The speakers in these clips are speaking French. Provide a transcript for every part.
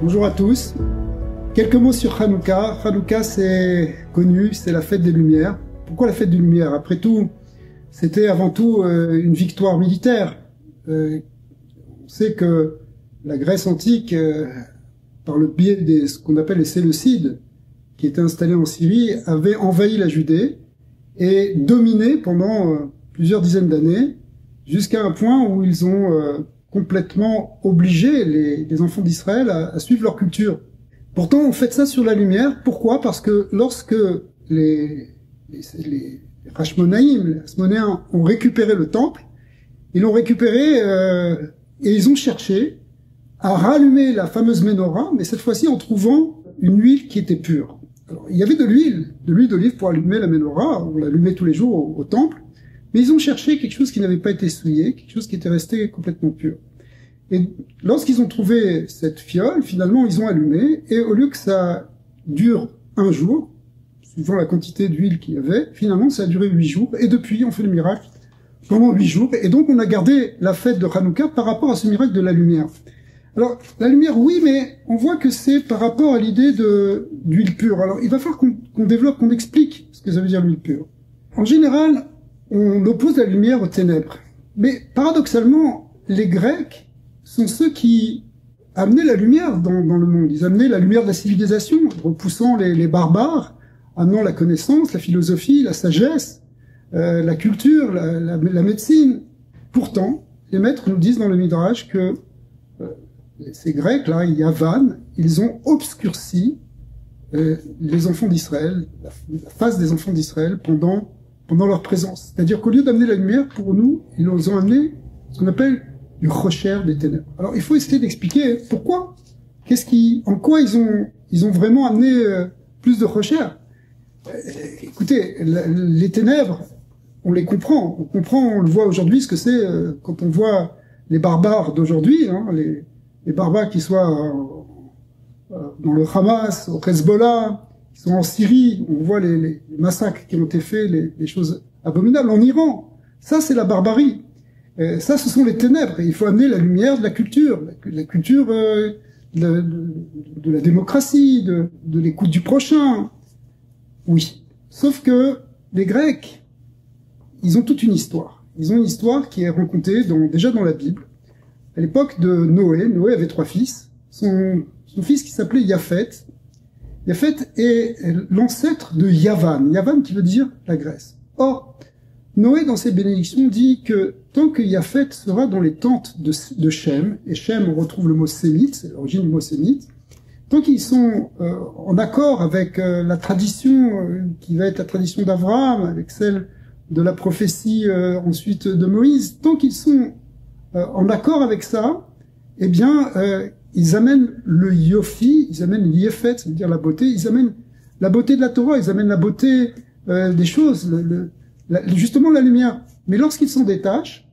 Bonjour à tous. Quelques mots sur Hanouka. Hanouka, c'est connu, c'est la fête des Lumières. Pourquoi la fête des Lumières? Après tout, c'était avant tout une victoire militaire. On sait que la Grèce antique, par le biais de ce qu'on appelle les Séleucides, qui étaient installés en Syrie, avait envahi la Judée et dominé pendant plusieurs dizaines d'années, jusqu'à un point où ils ont complètement obligé les enfants d'Israël à suivre leur culture. Pourtant, on fait ça sur la lumière. Pourquoi? Parce que lorsque les Hashmonaïm, les Hasmonéens, ont récupéré le temple, ils l'ont récupéré et ils ont cherché à rallumer la fameuse menorah, mais cette fois-ci en trouvant une huile qui était pure. Alors, il y avait de l'huile d'olive pour allumer la menorah, on l'allumait tous les jours au temple, mais ils ont cherché quelque chose qui n'avait pas été souillé, quelque chose qui était resté complètement pur. Et lorsqu'ils ont trouvé cette fiole, finalement, ils ont allumé, et au lieu que ça dure un jour, suivant la quantité d'huile qu'il y avait, finalement, ça a duré 8 jours, et depuis, on fait le miracle pendant 8 jours, et donc on a gardé la fête de Hanouka par rapport à ce miracle de la lumière. Alors, la lumière, oui, mais on voit que c'est par rapport à l'idée d'huile pure. Alors, il va falloir qu'on développe, qu'on explique ce que ça veut dire l'huile pure. En général, on oppose la lumière aux ténèbres. Mais paradoxalement, les Grecs sont ceux qui amenaient la lumière dans le monde. Ils amenaient la lumière de la civilisation, repoussant les barbares, amenant la connaissance, la philosophie, la sagesse, la culture, la médecine. Pourtant, les maîtres nous disent dans le Midrash que ces Grecs-là, Yavan, ils ont obscurci les enfants d'Israël, la face des enfants d'Israël pendant leur présence. C'est-à-dire qu'au lieu d'amener la lumière, pour nous, ils nous ont amené ce qu'on appelle du rocher des ténèbres. Alors, il faut essayer d'expliquer pourquoi. En quoi ils ont vraiment amené plus de rocher. Écoutez, les ténèbres, on les comprend. On le voit aujourd'hui, ce que c'est quand on voit les barbares d'aujourd'hui, hein, les barbares qui soient dans le Hamas, au Hezbollah, qui sont en Syrie, on voit les massacres qui ont été faits, les choses abominables en Iran. Ça, c'est la barbarie. Ça, ce sont les ténèbres. Et il faut amener la lumière de la culture de la démocratie, de l'écoute du prochain. Oui. Sauf que les Grecs, ils ont toute une histoire. Ils ont une histoire qui est racontée déjà dans la Bible. À l'époque de Noé, Noé avait 3 fils. Son fils qui s'appelait Japhet. Japhet est l'ancêtre de Yavan. Yavan qui veut dire la Grèce. Or, Noé, dans ses bénédictions, dit que tant que Japhet sera dans les tentes de Shem, et Shem, on retrouve le mot sémite, c'est l'origine du mot sémite, tant qu'ils sont en accord avec la tradition qui va être la tradition d'Abraham, avec celle de la prophétie ensuite de Moïse, tant qu'ils sont en accord avec ça, eh bien, ils amènent le yofi, ils amènent l'yefet, c'est-à-dire la beauté, ils amènent la beauté de la Torah, ils amènent la beauté des choses, justement la lumière. Mais lorsqu'ils s'en détachent,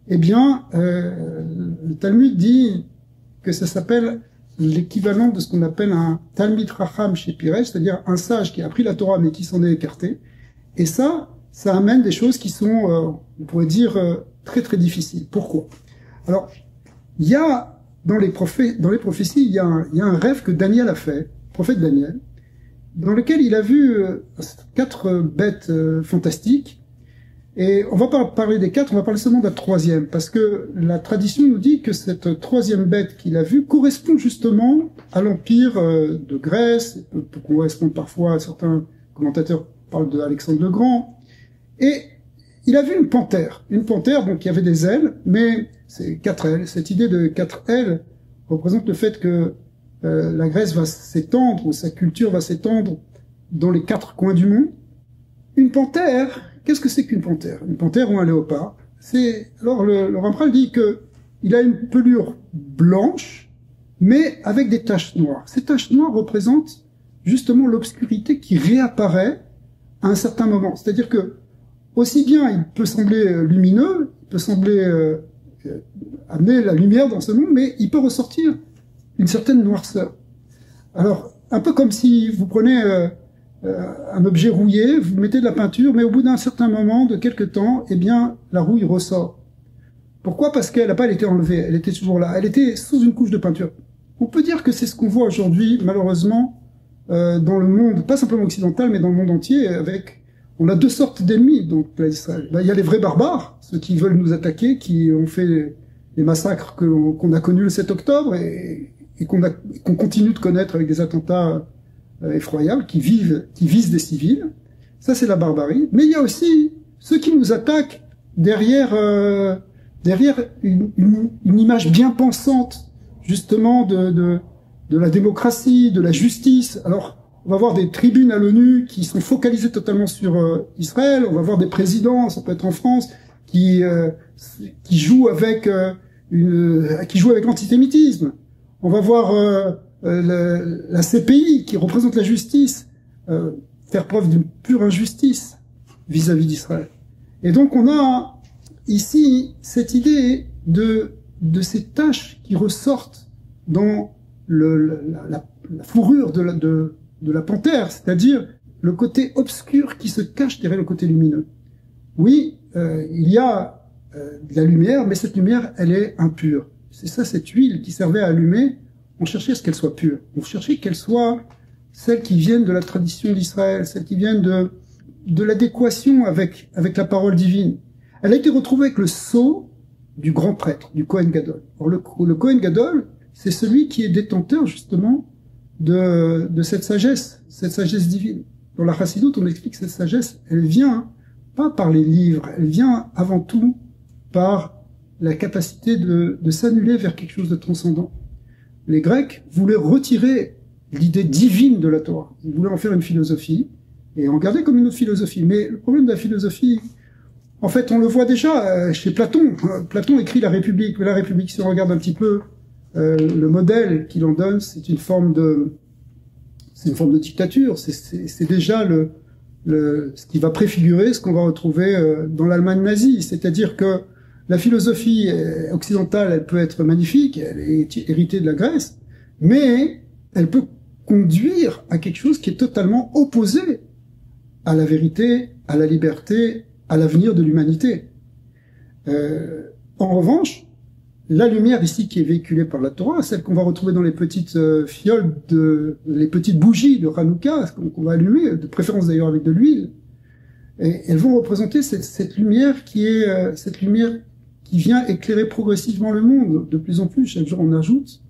eh bien, le Talmud dit que ça s'appelle l'équivalent de ce qu'on appelle un Talmid Racham chez Piresh, c'est-à-dire un sage qui a appris la Torah mais qui s'en est écarté. Et ça amène des choses qui sont, on pourrait dire, très très difficiles. Pourquoi? Alors, il y a dans les prophéties, il y a un rêve que Daniel a fait, le prophète Daniel, dans lequel il a vu 4 bêtes fantastiques. Et on va pas parler des 4, on va parler seulement de la 3e, parce que la tradition nous dit que cette 3e bête qu'il a vue correspond justement à l'empire de Grèce, peut correspondre parfois, certains commentateurs parlent d'Alexandre le Grand, et il a vu une panthère donc qui avait des ailes, mais c'est 4 ailes. Cette idée de 4 ailes représente le fait que la Grèce va s'étendre, ou sa culture va s'étendre dans les 4 coins du monde. Une panthère, qu'est-ce que c'est qu'une panthère? Une panthère ou un léopard? Alors le Rambral dit que il a une pelure blanche, mais avec des taches noires. Ces taches noires représentent justement l'obscurité qui réapparaît à un certain moment. C'est-à-dire que aussi bien il peut sembler lumineux, il peut sembler amener la lumière dans ce monde, mais il peut ressortir une certaine noirceur. Alors, un peu comme si vous prenez un objet rouillé, vous mettez de la peinture, mais au bout d'un certain moment, de quelque temps, eh bien, la rouille ressort. Pourquoi? Parce qu'elle n'a pas été enlevée, elle était toujours là. Elle était sous une couche de peinture. On peut dire que c'est ce qu'on voit aujourd'hui, malheureusement, dans le monde, pas simplement occidental, mais dans le monde entier, on a deux sortes d'ennemis, donc, Israël. Il y a les vrais barbares, ceux qui veulent nous attaquer, qui ont fait les massacres qu'on a connus le 7 octobre et qu'on continue de connaître avec des attentats effroyables qui visent des civils. Ça, c'est la barbarie. Mais il y a aussi ceux qui nous attaquent derrière une image bien pensante, justement, de la démocratie, de la justice. Alors, on va voir des tribunes à l'ONU qui sont focalisées totalement sur Israël. On va voir des présidents, ça peut être en France, qui jouent avec l'antisémitisme. On va voir la CPI qui représente la justice faire preuve d'une pure injustice vis-à-vis d'Israël. Et donc on a ici cette idée de ces taches qui ressortent dans la fourrure de la panthère, c'est-à-dire le côté obscur qui se cache derrière le côté lumineux. Oui, il y a de la lumière, mais cette lumière, elle est impure. C'est ça, cette huile qui servait à allumer, on cherchait à ce qu'elle soit pure. On cherchait qu'elle soit celles qui viennent de la tradition d'Israël, celles qui viennent de l'adéquation avec la parole divine. Elle a été retrouvée avec le sceau du grand prêtre, du Kohen Gadol. Or, le Kohen Gadol, c'est celui qui est détenteur, justement, de cette sagesse divine. Dans la Chassidoute, on explique que cette sagesse, elle vient pas par les livres, elle vient avant tout par la capacité de s'annuler vers quelque chose de transcendant. Les Grecs voulaient retirer l'idée divine de la Torah. Ils voulaient en faire une philosophie et en garder comme une autre philosophie. Mais le problème de la philosophie, en fait, on le voit déjà chez Platon. Platon écrit la République. Mais la République, si on regarde un petit peu le modèle qu'il en donne, c'est une forme de dictature. C'est déjà ce qui va préfigurer ce qu'on va retrouver dans l'Allemagne nazie. C'est-à-dire que la philosophie occidentale, elle peut être magnifique, elle est héritée de la Grèce, mais elle peut conduire à quelque chose qui est totalement opposé à la vérité, à la liberté, à l'avenir de l'humanité. En revanche, la lumière ici qui est véhiculée par la Torah, celle qu'on va retrouver dans les petites fioles, les petites bougies de Hanouka, qu'on va allumer, de préférence d'ailleurs avec de l'huile, et elles vont représenter cette lumière cette lumière qui vient éclairer progressivement le monde, de plus en plus, chaque jour on ajoute.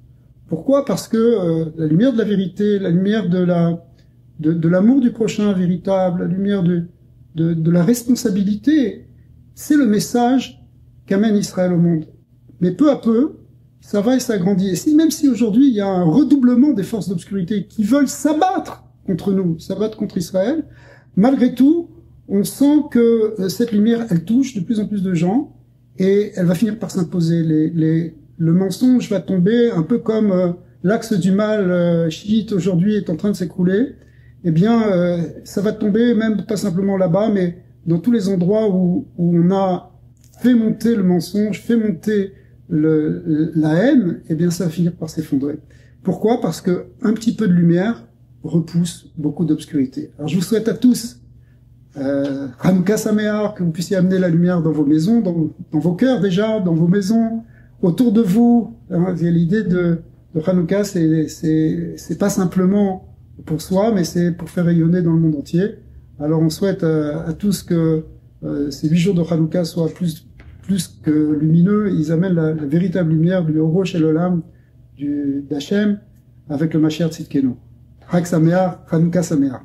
Pourquoi? Parce que la lumière de la vérité, la lumière de l'amour du prochain véritable, la lumière de la responsabilité, c'est le message qu'amène Israël au monde. Mais peu à peu, ça va et ça grandit. Et même si aujourd'hui il y a un redoublement des forces d'obscurité qui veulent s'abattre contre nous, s'abattre contre Israël, malgré tout, on sent que cette lumière, elle touche de plus en plus de gens et elle va finir par s'imposer. Le mensonge va tomber un peu comme l'axe du mal chiite aujourd'hui est en train de s'écrouler. Eh bien, ça va tomber même pas simplement là-bas, mais dans tous les endroits où on a fait monter le mensonge, fait monter la haine, eh bien, ça va finir par s'effondrer. Pourquoi? Parce que un petit peu de lumière repousse beaucoup d'obscurité. Alors, je vous souhaite à tous Hanouka Sameach, que vous puissiez amener la lumière dans vos maisons, dans vos cœurs déjà, dans vos maisons, autour de vous. L'idée de Hanouka, c'est pas simplement pour soi, mais c'est pour faire rayonner dans le monde entier. Alors on souhaite à tous que ces 8 jours de Hanouka soient plus que lumineux. Ils amènent la véritable lumière du Oro Shel Olam, d'Hachem, avec le Mashiach Tzidkenu. Chag Sameach, Hanouka Sameach.